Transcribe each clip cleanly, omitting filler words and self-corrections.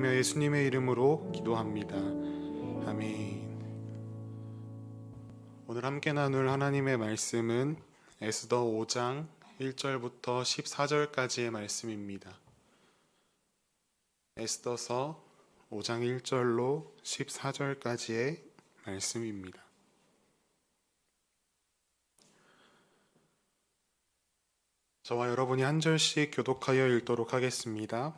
예수님의 이름으로 기도합니다. 아멘. 오늘 함께 나눌 하나님의 말씀은 에스더 5장 1절부터 14절까지의 말씀입니다. 에스더서 5장 1절로 14절까지의 말씀입니다. 저와 여러분이 한 절씩 교독하여 읽도록 하겠습니다.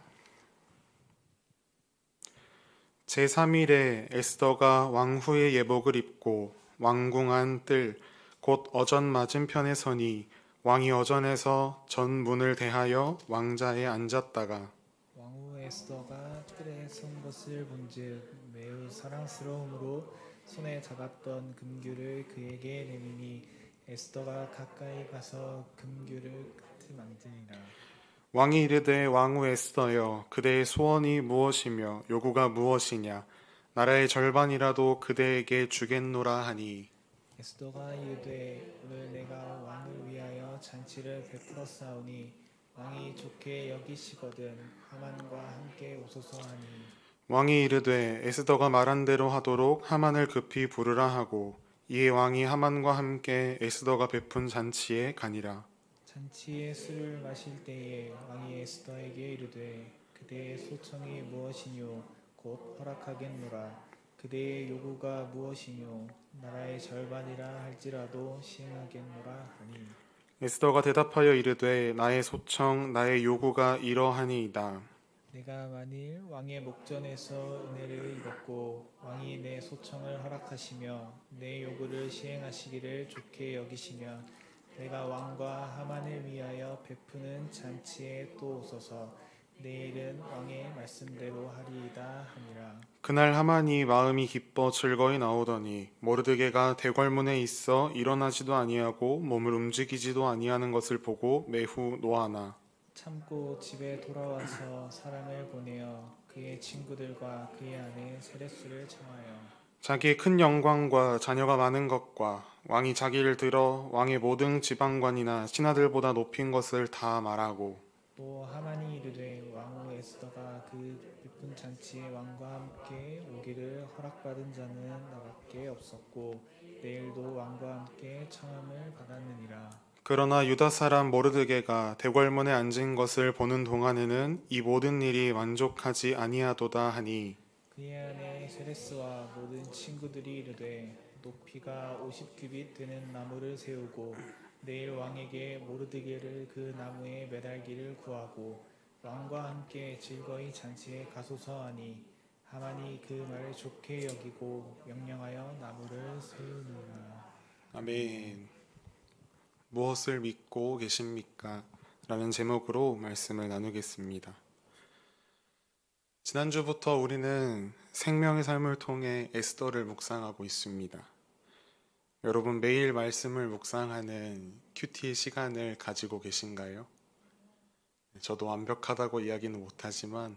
제3일에 에스더가 왕후의 예복을 입고 왕궁안 뜰 곧 어전 맞은편에 서니 왕이 어전에서 전 문을 대하여 왕자에 앉았다가 왕후 에스더가 뜰에 선 것을 본즉 매우 사랑스러움으로 손에 잡았던 금규를 그에게 내미니 에스더가 가까이 가서 금규를 끝을 만지니라. 왕이 이르되 왕후 에스더여 그대의 소원이 무엇이며 요구가 무엇이냐 나라의 절반이라도 그대에게 주겠노라 하니 에스더가 이르되 오늘 내가 왕을 위하여 잔치를 베풀었사오니 왕이 좋게 여기시거든 하만과 함께 오소서 하니 왕이 이르되 에스더가 말한 대로 하도록 하만을 급히 부르라 하고 이에 왕이 하만과 함께 에스더가 베푼 잔치에 가니라. 잔치에 술을 마실 때에 왕이 에스더에게 이르되 그대의 소청이 무엇이뇨 곧 허락하겠노라. 그대의 요구가 무엇이뇨 나라의 절반이라 할지라도 시행하겠노라 하니 에스더가 대답하여 이르되 나의 소청 나의 요구가 이러하니이다. 내가 만일 왕의 목전에서 은혜를 입었고 왕이 내 소청을 허락하시며 내 요구를 시행하시기를 좋게 여기시면 내가 왕과 하만을 위하여 베푸는 잔치에 또 오소서. 내일은 왕의 말씀대로 하리이다 하니라. 그날 하만이 마음이 기뻐 즐거이 나오더니 모르드게가 대궐문에 있어 일어나지도 아니하고 몸을 움직이지도 아니하는 것을 보고 매우 노하나 참고 집에 돌아와서 사람을 보내어 그의 친구들과 그의 아내 세레스를 청하여 자기의 큰 영광과 자녀가 많은 것과 왕이 자기를 들어 왕의 모든 지방관이나 신하들보다 높인 것을 다 말하고 또 하만이 이르되 왕후 에스더가 그 베푼 잔치에 왕과 함께 오기를 허락받은 자는 나밖에 없었고 내일도 왕과 함께 청함을 받았느니라. 그러나 유다 사람 모르드게가 대궐문에 앉은 것을 보는 동안에는 이 모든 일이 만족하지 아니하도다 하니 그의 아내 세레스와 모든 친구들이 이르되 높이가 50규빗 되는 나무를 세우고 내일 왕에게 모르드게를 그 나무에 매달기를 구하고 왕과 함께 즐거이 잔치에 가소서 하니 하만이 그 말을 좋게 여기고 명령하여 나무를 세우니라. 아멘. 무엇을 믿고 계십니까? 라는 제목으로 말씀을 나누겠습니다. 지난주부터 우리는 생명의 삶을 통해 에스더를 묵상하고 있습니다. 여러분 매일 말씀을 묵상하는 큐티의 시간을 가지고 계신가요? 저도 완벽하다고 이야기는 못하지만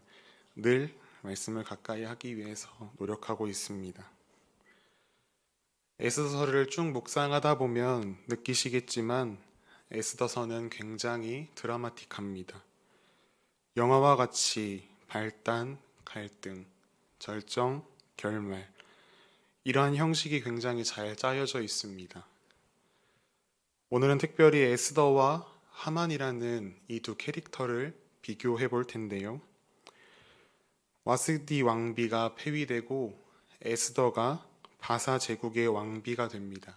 늘 말씀을 가까이 하기 위해서 노력하고 있습니다. 에스더서를 쭉 묵상하다 보면 느끼시겠지만 에스더서는 굉장히 드라마틱합니다. 영화와 같이 발단, 갈등, 절정, 결말 이러한 형식이 굉장히 잘 짜여져 있습니다. 오늘은 특별히 에스더와 하만이라는 이 두 캐릭터를 비교해 볼 텐데요. 와스디 왕비가 폐위되고 에스더가 바사 제국의 왕비가 됩니다.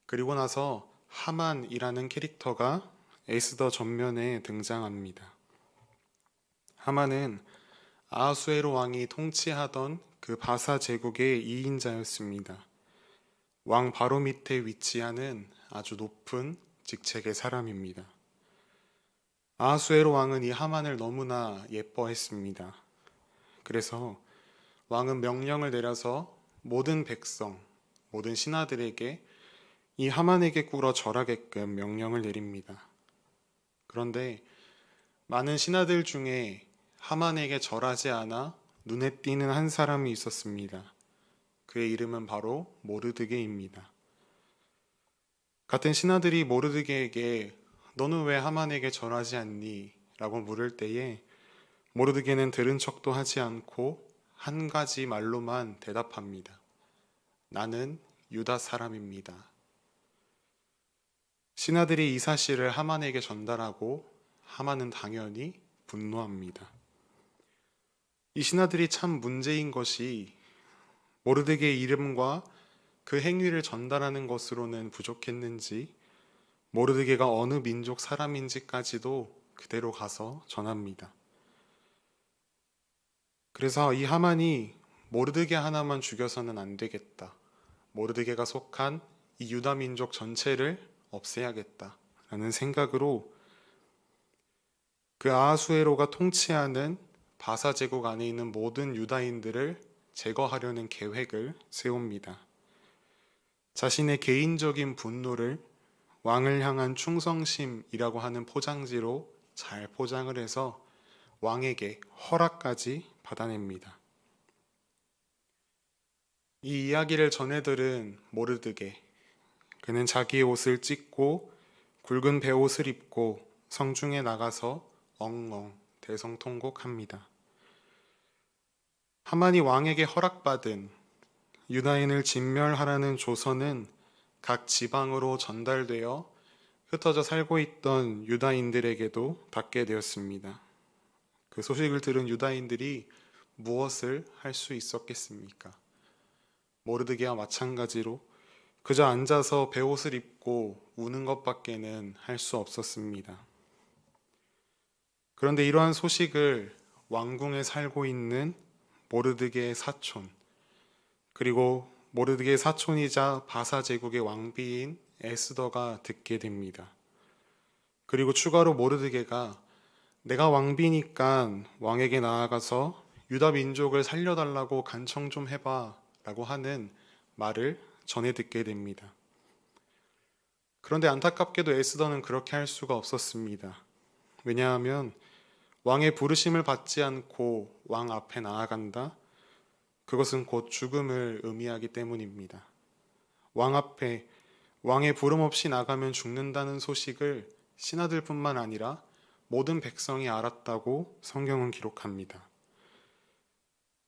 그리고 나서 하만이라는 캐릭터가 에스더 전면에 등장합니다. 하만은 아하수에로 왕이 통치하던 그 바사 제국의 2인자였습니다. 왕 바로 밑에 위치하는 아주 높은 직책의 사람입니다. 아하수에로 왕은 이 하만을 너무나 예뻐했습니다. 그래서 왕은 명령을 내려서 모든 백성, 모든 신하들에게 이 하만에게 꿇어 절하게끔 명령을 내립니다. 그런데 많은 신하들 중에 하만에게 절하지 않아 눈에 띄는 한 사람이 있었습니다. 그의 이름은 바로 모르드게입니다. 같은 신하들이 모르드게에게 너는 왜 하만에게 절하지 않니? 라고 물을 때에 모르드게는 들은 척도 하지 않고 한 가지 말로만 대답합니다. 나는 유다 사람입니다. 신하들이 이 사실을 하만에게 전달하고 하만은 당연히 분노합니다. 이 신하들이 참 문제인 것이 모르드게의 이름과 그 행위를 전달하는 것으로는 부족했는지 모르드게가 어느 민족 사람인지까지도 그대로 가서 전합니다. 그래서 이 하만이 모르드게 하나만 죽여서는 안 되겠다. 모르드게가 속한 이 유다 민족 전체를 없애야겠다라는 생각으로 그 아하수에로가 통치하는 바사 제국 안에 있는 모든 유다인들을 제거하려는 계획을 세웁니다. 자신의 개인적인 분노를 왕을 향한 충성심이라고 하는 포장지로 잘 포장을 해서 왕에게 허락까지 받아냅니다. 이 이야기를 전해들은 모르드게, 그는 자기의 옷을 찢고 굵은 베옷을 입고 성중에 나가서 엉엉 대성통곡합니다. 하만이 왕에게 허락받은 유다인을 진멸하라는 조서는 각 지방으로 전달되어 흩어져 살고 있던 유다인들에게도 닿게 되었습니다. 그 소식을 들은 유다인들이 무엇을 할 수 있었겠습니까? 모르드게와 마찬가지로 그저 앉아서 베옷을 입고 우는 것밖에는 할 수 없었습니다. 그런데 이러한 소식을 왕궁에 살고 있는 모르드게의 사촌, 그리고 모르드게의 사촌이자 바사 제국의 왕비인 에스더가 듣게 됩니다. 그리고 추가로 모르드게가 내가 왕비니까 왕에게 나아가서 유다 민족을 살려달라고 간청 좀 해봐 라고 하는 말을 전해 듣게 됩니다. 그런데 안타깝게도 에스더는 그렇게 할 수가 없었습니다. 왜냐하면 왕의 부르심을 받지 않고 왕 앞에 나아간다? 그것은 곧 죽음을 의미하기 때문입니다. 왕 앞에 왕의 부름 없이 나가면 죽는다는 소식을 신하들뿐만 아니라 모든 백성이 알았다고 성경은 기록합니다.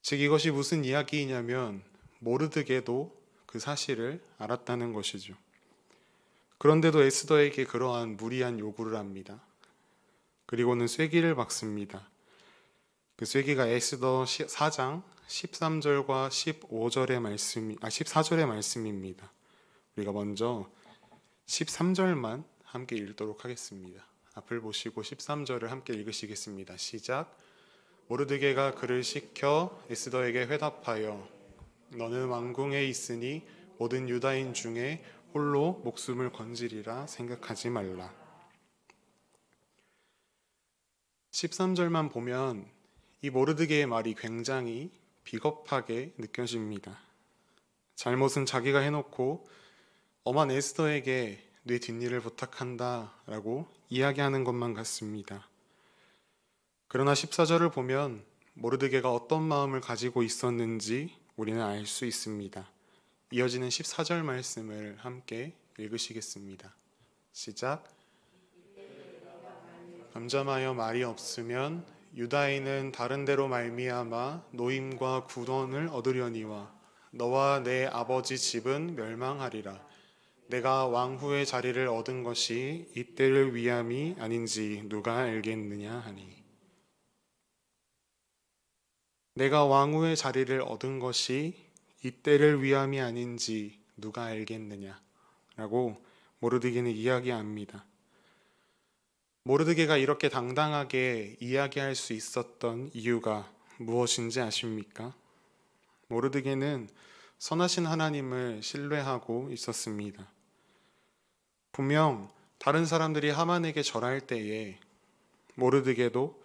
즉 이것이 무슨 이야기이냐면 모르드게도 그 사실을 알았다는 것이죠. 그런데도 에스더에게 그러한 무리한 요구를 합니다. 그리고는 쐐기를 박습니다. 그 쐐기가 에스더 4장 13절과 14절의 말씀입니다. 우리가 먼저 13절만 함께 읽도록 하겠습니다. 앞을 보시고 13절을 함께 읽으시겠습니다. 시작. 모르드게가 그를 시켜 에스더에게 회답하여 너는 왕궁에 있으니 모든 유다인 중에 홀로 목숨을 건지리라 생각하지 말라. 13절만 보면 이 모르드게의 말이 굉장히 비겁하게 느껴집니다. 잘못은 자기가 해놓고 엄한 에스더에게 내 뒷일을 부탁한다 라고 이야기하는 것만 같습니다. 그러나 14절을 보면 모르드게가 어떤 마음을 가지고 있었는지 우리는 알 수 있습니다. 이어지는 14절 말씀을 함께 읽으시겠습니다. 시작. 잠잠하여 말이 없으면 유다인은 다른 데로 말미암아 노임과 구원을 얻으려니와 너와 내 아버지 집은 멸망하리라. 내가 왕후의 자리를 얻은 것이 이때를 위함이 아닌지 누가 알겠느냐 하니. 내가 왕후의 자리를 얻은 것이 이때를 위함이 아닌지 누가 알겠느냐 라고 모르드게는 이야기합니다. 모르드게가 이렇게 당당하게 이야기할 수 있었던 이유가 무엇인지 아십니까? 모르드게는 선하신 하나님을 신뢰하고 있었습니다. 분명 다른 사람들이 하만에게 절할 때에 모르드게도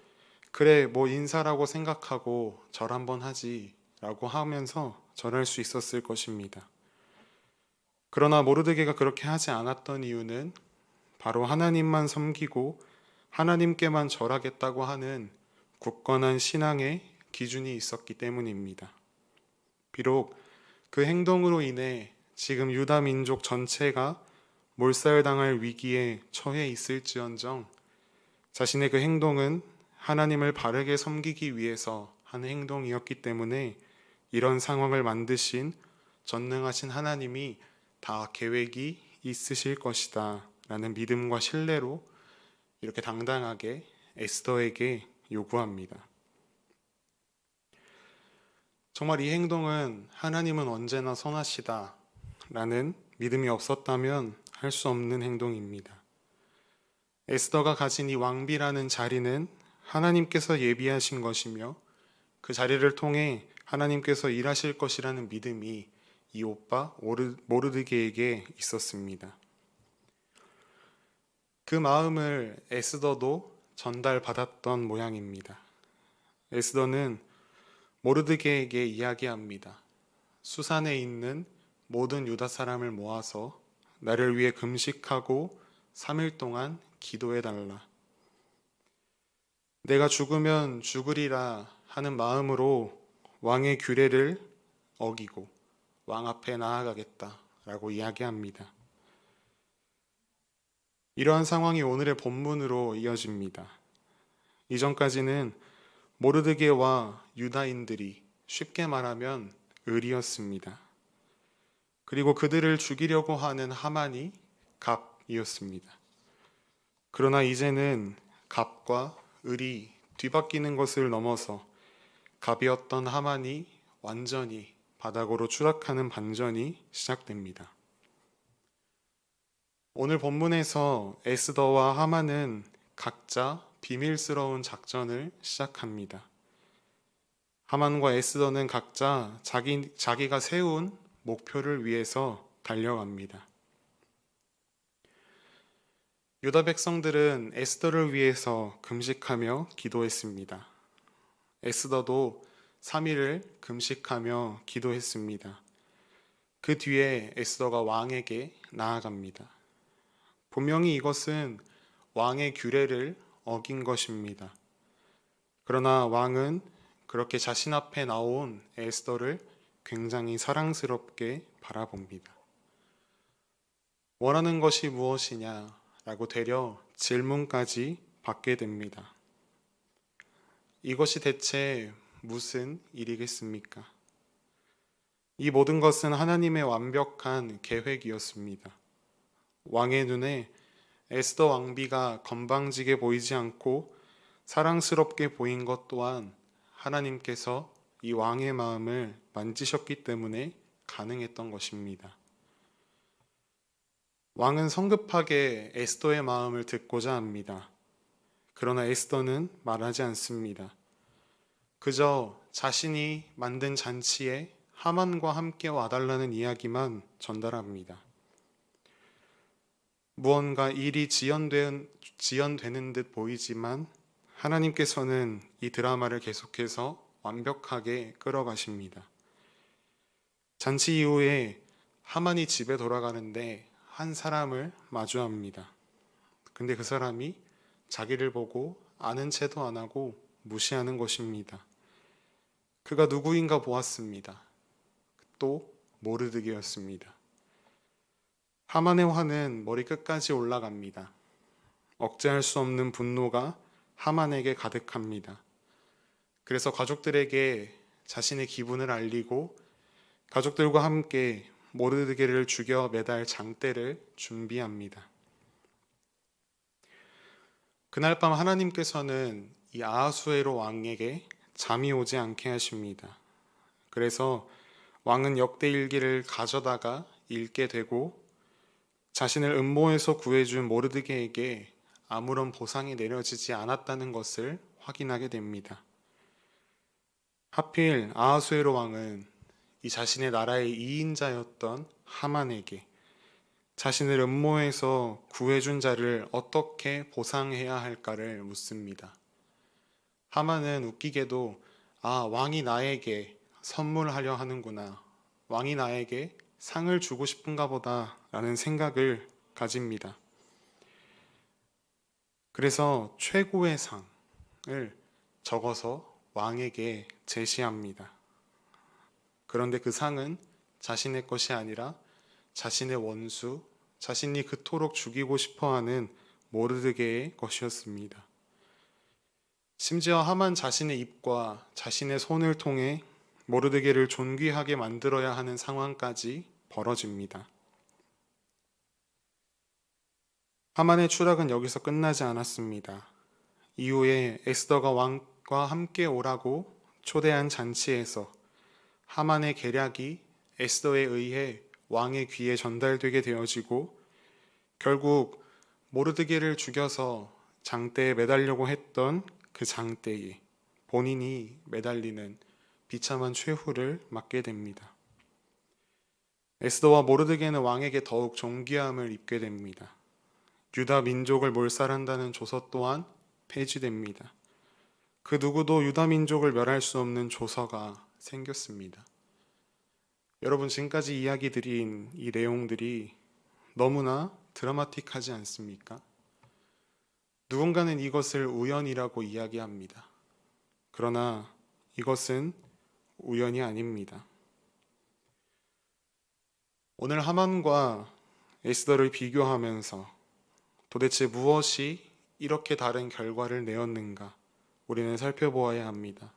그래 뭐 인사라고 생각하고 절 한번 하지 라고 하면서 절할 수 있었을 것입니다. 그러나 모르드게가 그렇게 하지 않았던 이유는 바로 하나님만 섬기고 하나님께만 절하겠다고 하는 굳건한 신앙의 기준이 있었기 때문입니다. 비록 그 행동으로 인해 지금 유다 민족 전체가 몰살당할 위기에 처해 있을지언정 자신의 그 행동은 하나님을 바르게 섬기기 위해서 하는 행동이었기 때문에 이런 상황을 만드신 전능하신 하나님이 다 계획이 있으실 것이다 라는 믿음과 신뢰로 이렇게 당당하게 에스더에게 요구합니다. 정말 이 행동은 하나님은 언제나 선하시다 라는 믿음이 없었다면 할 수 없는 행동입니다. 에스더가 가진 이 왕비라는 자리는 하나님께서 예비하신 것이며 그 자리를 통해 하나님께서 일하실 것이라는 믿음이 이 오빠 모르드게에게 있었습니다. 그 마음을 에스더도 전달받았던 모양입니다. 에스더는 모르드게에게 이야기합니다. 수산에 있는 모든 유다 사람을 모아서 나를 위해 금식하고 3일 동안 기도해달라. 내가 죽으면 죽으리라 하는 마음으로 왕의 규례를 어기고 왕 앞에 나아가겠다라고 이야기합니다. 이러한 상황이 오늘의 본문으로 이어집니다. 이전까지는 모르드게와 유다인들이 쉽게 말하면 을이었습니다. 그리고 그들을 죽이려고 하는 하만이 갑이었습니다. 그러나 이제는 갑과 을이 뒤바뀌는 것을 넘어서 갑이었던 하만이 완전히 바닥으로 추락하는 반전이 시작됩니다. 오늘 본문에서 에스더와 하만은 각자 비밀스러운 작전을 시작합니다. 하만과 에스더는 각자 자기가 세운 목표를 위해서 달려갑니다. 유다 백성들은 에스더를 위해서 금식하며 기도했습니다. 에스더도 3일을 금식하며 기도했습니다. 그 뒤에 에스더가 왕에게 나아갑니다. 분명히 이것은 왕의 규례를 어긴 것입니다. 그러나 왕은 그렇게 자신 앞에 나온 에스더를 굉장히 사랑스럽게 바라봅니다. 원하는 것이 무엇이냐? 라고 되려 질문까지 받게 됩니다. 이것이 대체 무슨 일이겠습니까? 이 모든 것은 하나님의 완벽한 계획이었습니다. 왕의 눈에 에스더 왕비가 건방지게 보이지 않고 사랑스럽게 보인 것 또한 하나님께서 이 왕의 마음을 만지셨기 때문에 가능했던 것입니다. 왕은 성급하게 에스더의 마음을 듣고자 합니다. 그러나 에스더는 말하지 않습니다. 그저 자신이 만든 잔치에 하만과 함께 와달라는 이야기만 전달합니다. 무언가 일이 지연되는 듯 보이지만 하나님께서는 이 드라마를 계속해서 완벽하게 끌어가십니다. 잔치 이후에 하만이 집에 돌아가는데 한 사람을 마주합니다. 근데 그 사람이 자기를 보고 아는 체도 안 하고 무시하는 것입니다. 그가 누구인가 보았습니다. 또 모르드게였습니다. 하만의 화는 머리 끝까지 올라갑니다. 억제할 수 없는 분노가 하만에게 가득합니다. 그래서 가족들에게 자신의 기분을 알리고 가족들과 함께 모르드게를 죽여 매달 장대를 준비합니다. 그날 밤 하나님께서는 이 아하수에로 왕에게 잠이 오지 않게 하십니다. 그래서 왕은 역대일기를 가져다가 읽게 되고 자신을 음모에서 구해준 모르드게에게 아무런 보상이 내려지지 않았다는 것을 확인하게 됩니다. 하필 아하수에로 왕은 이 자신의 나라의 2인자였던 하만에게 자신을 음모에서 구해준 자를 어떻게 보상해야 할까를 묻습니다. 하만은 웃기게도 왕이 나에게 선물하려 하는구나. 왕이 나에게 상을 주고 싶은가 보다 라는 생각을 가집니다. 그래서 최고의 상을 적어서 왕에게 제시합니다. 그런데 그 상은 자신의 것이 아니라 자신의 원수, 자신이 그토록 죽이고 싶어하는 모르드게의 것이었습니다. 심지어 하만 자신의 입과 자신의 손을 통해 모르드게를 존귀하게 만들어야 하는 상황까지 벌어집니다. 하만의 추락은 여기서 끝나지 않았습니다. 이후에 에스더가 왕과 함께 오라고 초대한 잔치에서 하만의 계략이 에스더에 의해 왕의 귀에 전달되게 되어지고 결국 모르드게를 죽여서 장대에 매달려고 했던 그 장대에 본인이 매달리는 비참한 최후를 맞게 됩니다. 에스더와 모르드게는 왕에게 더욱 존귀함을 입게 됩니다. 유다 민족을 몰살한다는 조서 또한 폐지됩니다. 그 누구도 유다 민족을 멸할 수 없는 조서가 생겼습니다. 여러분, 지금까지 이야기 드린 이 내용들이 너무나 드라마틱하지 않습니까? 누군가는 이것을 우연이라고 이야기합니다. 그러나 이것은 우연이 아닙니다. 오늘 하만과 에스더를 비교하면서 도대체 무엇이 이렇게 다른 결과를 내었는가 우리는 살펴보아야 합니다.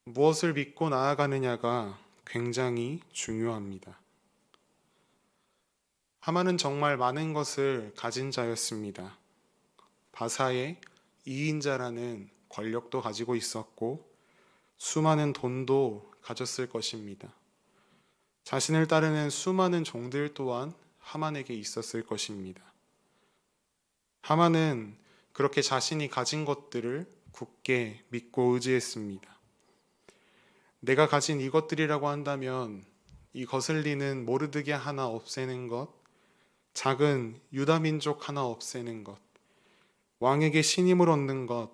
무엇을 믿고 나아가느냐가 굉장히 중요합니다. 하만은 정말 많은 것을 가진 자였습니다. 바사의 2인자라는 권력도 가지고 있었고 수많은 돈도 가졌을 것입니다. 자신을 따르는 수많은 종들 또한 하만에게 있었을 것입니다. 하만은 그렇게 자신이 가진 것들을 굳게 믿고 의지했습니다. 내가 가진 이것들이라고 한다면 이 거슬리는 모르드게 하나 없애는 것, 작은 유다 민족 하나 없애는 것, 왕에게 신임을 얻는 것,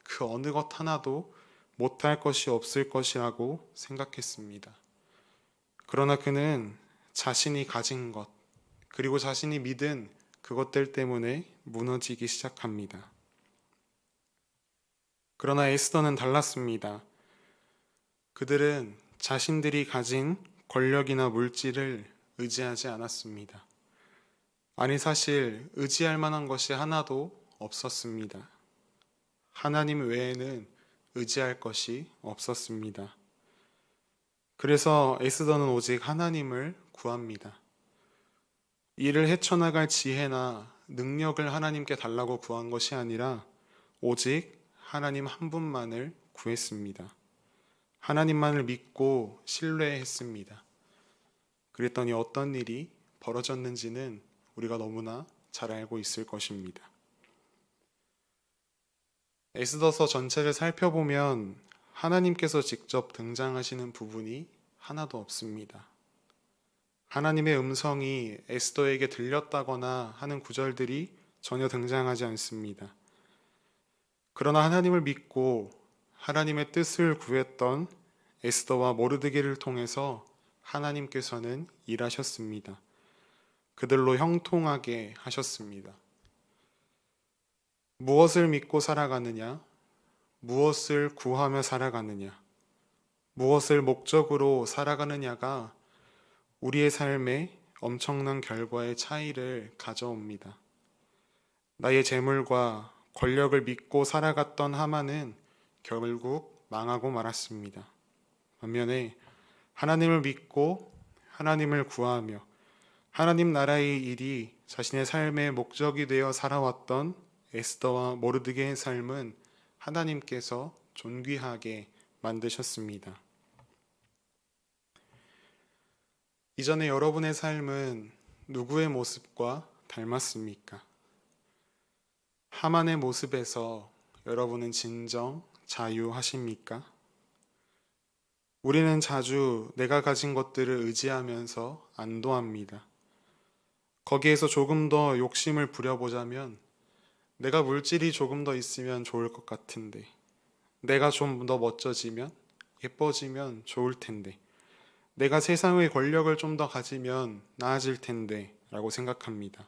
그 어느 것 하나도 못할 것이 없을 것이라고 생각했습니다. 그러나 그는 자신이 가진 것, 그리고 자신이 믿은 그것들 때문에 무너지기 시작합니다. 그러나 에스더는 달랐습니다. 그들은 자신들이 가진 권력이나 물질을 의지하지 않았습니다. 아니, 사실 의지할 만한 것이 하나도 없었습니다. 하나님 외에는 의지할 것이 없었습니다. 그래서 에스더는 오직 하나님을 구합니다. 이를 헤쳐나갈 지혜나 능력을 하나님께 달라고 구한 것이 아니라 오직 하나님 한 분만을 구했습니다. 하나님만을 믿고 신뢰했습니다. 그랬더니 어떤 일이 벌어졌는지는 우리가 너무나 잘 알고 있을 것입니다. 에스더서 전체를 살펴보면 하나님께서 직접 등장하시는 부분이 하나도 없습니다. 하나님의 음성이 에스더에게 들렸다거나 하는 구절들이 전혀 등장하지 않습니다. 그러나 하나님을 믿고 하나님의 뜻을 구했던 에스더와 모르드게를 통해서 하나님께서는 일하셨습니다. 그들로 형통하게 하셨습니다. 무엇을 믿고 살아가느냐? 무엇을 구하며 살아가느냐? 무엇을 목적으로 살아가느냐가 우리의 삶에 엄청난 결과의 차이를 가져옵니다. 나의 재물과 권력을 믿고 살아갔던 하만은 결국 망하고 말았습니다. 반면에 하나님을 믿고 하나님을 구하며 하나님 나라의 일이 자신의 삶의 목적이 되어 살아왔던 에스더와 모르드게의 삶은 하나님께서 존귀하게 만드셨습니다. 이전에 여러분의 삶은 누구의 모습과 닮았습니까? 하만의 모습에서 여러분은 진정 자유하십니까? 우리는 자주 내가 가진 것들을 의지하면서 안도합니다. 거기에서 조금 더 욕심을 부려보자면 내가 물질이 조금 더 있으면 좋을 것 같은데, 내가 좀 더 멋져지면, 예뻐지면 좋을 텐데, 내가 세상의 권력을 좀 더 가지면 나아질 텐데 라고 생각합니다.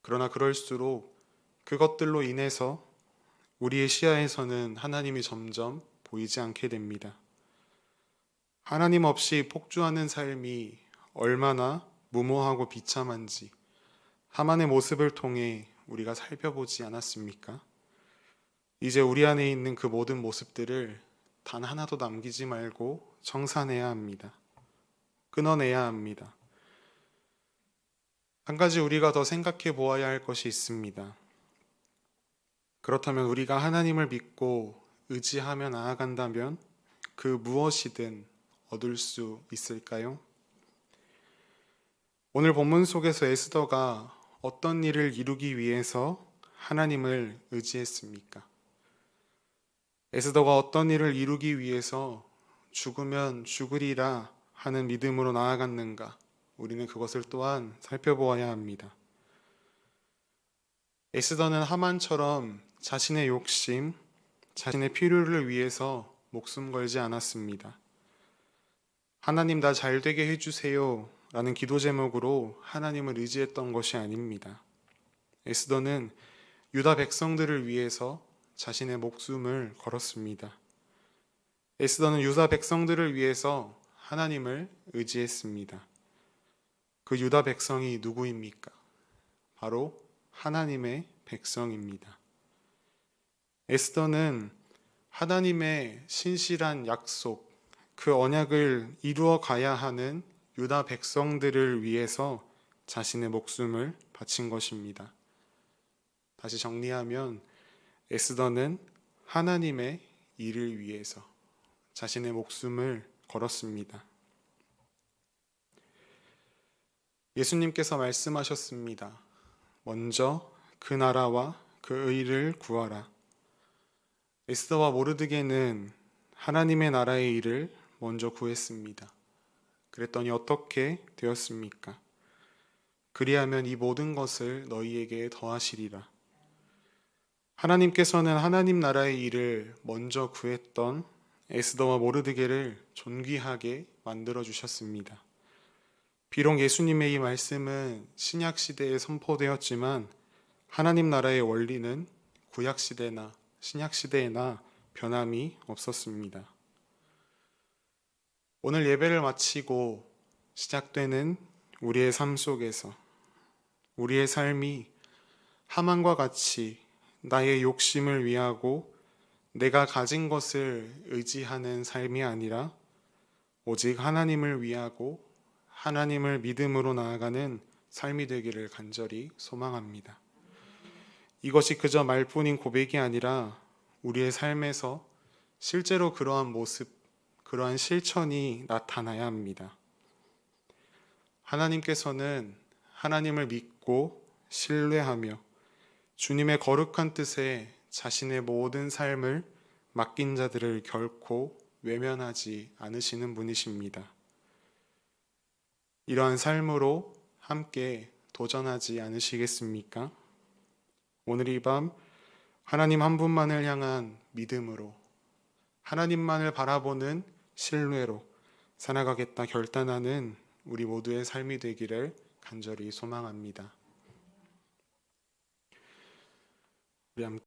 그러나 그럴수록 그것들로 인해서 우리의 시야에서는 하나님이 점점 보이지 않게 됩니다. 하나님 없이 폭주하는 삶이 얼마나 무모하고 비참한지 하만의 모습을 통해 우리가 살펴보지 않았습니까? 이제 우리 안에 있는 그 모든 모습들을 단 하나도 남기지 말고 청산해야 합니다. 끊어내야 합니다. 한 가지 우리가 더 생각해 보아야 할 것이 있습니다. 그렇다면 우리가 하나님을 믿고 의지하며 나아간다면 그 무엇이든 얻을 수 있을까요? 오늘 본문 속에서 에스더가 어떤 일을 이루기 위해서 하나님을 의지했습니까? 에스더가 어떤 일을 이루기 위해서 죽으면 죽으리라 하는 믿음으로 나아갔는가? 우리는 그것을 또한 살펴보아야 합니다. 에스더는 하만처럼 자신의 욕심, 자신의 필요를 위해서 목숨 걸지 않았습니다. 하나님 나 잘되게 해주세요 라는 기도 제목으로 하나님을 의지했던 것이 아닙니다. 에스더는 유다 백성들을 위해서 자신의 목숨을 걸었습니다. 에스더는 유다 백성들을 위해서 하나님을 의지했습니다. 그 유다 백성이 누구입니까? 바로 하나님의 백성입니다. 에스더는 하나님의 신실한 약속, 그 언약을 이루어 가야 하는 유다 백성들을 위해서 자신의 목숨을 바친 것입니다. 다시 정리하면 에스더는 하나님의 일을 위해서 자신의 목숨을 걸었습니다. 예수님께서 말씀하셨습니다. 먼저 그 나라와 그 의를 구하라. 에스더와 모르드게는 하나님의 나라의 일을 먼저 구했습니다. 그랬더니 어떻게 되었습니까? 그리하면 이 모든 것을 너희에게 더하시리라. 하나님께서는 하나님 나라의 일을 먼저 구했던 에스더와 모르드게를 존귀하게 만들어 주셨습니다. 비록 예수님의 이 말씀은 신약 시대에 선포되었지만 하나님 나라의 원리는 구약 시대나 신약 시대에나 변함이 없었습니다. 오늘 예배를 마치고 시작되는 우리의 삶 속에서 우리의 삶이 하만과 같이 나의 욕심을 위하고 내가 가진 것을 의지하는 삶이 아니라 오직 하나님을 위하고 하나님을 믿음으로 나아가는 삶이 되기를 간절히 소망합니다. 이것이 그저 말뿐인 고백이 아니라 우리의 삶에서 실제로 그러한 모습, 그러한 실천이 나타나야 합니다. 하나님께서는 하나님을 믿고 신뢰하며 주님의 거룩한 뜻에 자신의 모든 삶을 맡긴 자들을 결코 외면하지 않으시는 분이십니다. 이러한 삶으로 함께 도전하지 않으시겠습니까? 오늘 이 밤 하나님 한 분만을 향한 믿음으로 하나님만을 바라보는 신뢰로 살아가겠다 결단하는 우리 모두의 삶이 되기를 간절히 소망합니다. 우리 함께